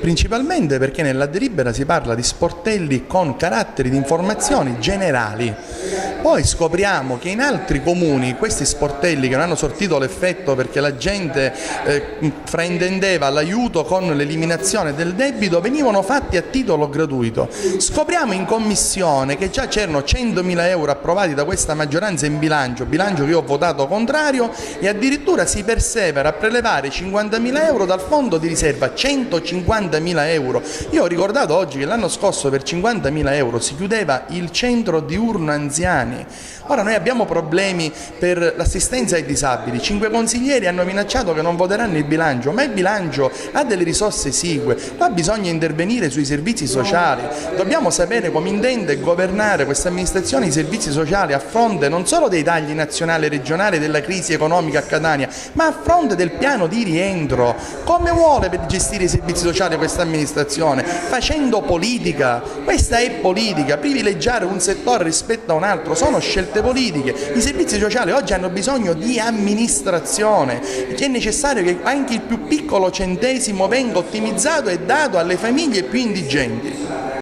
principalmente perché nella delibera si parla di sportelli con caratteri di informazioni generali. Poi scopriamo che in altri comuni questi sportelli, che non hanno sortito l'effetto perché la gente fraintendeva l'aiuto con l'eliminazione del debito, venivano fatti a titolo gratuito. Scopriamo in commissione che già c'erano 100.000 euro approvati da questa maggioranza in bilancio che io ho votato contrario, e addirittura si persevera a prelevare 50.000 euro dal fondo di riserva, 150.000 euro. Io ho ricordato oggi che l'anno scorso per 50.000 euro si chiudeva il centro diurno anziani. Ora noi abbiamo problemi per l'assistenza ai disabili, 5 consiglieri hanno minacciato che non voteranno il bilancio, ma il bilancio ha delle risorse esigue, qua bisogna intervenire sui servizi sociali, dobbiamo sapere come intende governare questa amministrazione i servizi sociali a fronte non solo dei tagli nazionali e regionali della crisi economica a Catania, ma a fronte del piano di rientro. Come vuole per gestire i servizi sociali questa amministrazione? Facendo politica, questa è politica, privilegiare un settore rispetto a un altro, sono scelte politiche. I servizi sociali oggi hanno bisogno di amministrazione, è necessario che anche il più piccolo centesimo venga ottimizzato e dato alle famiglie più indigenti.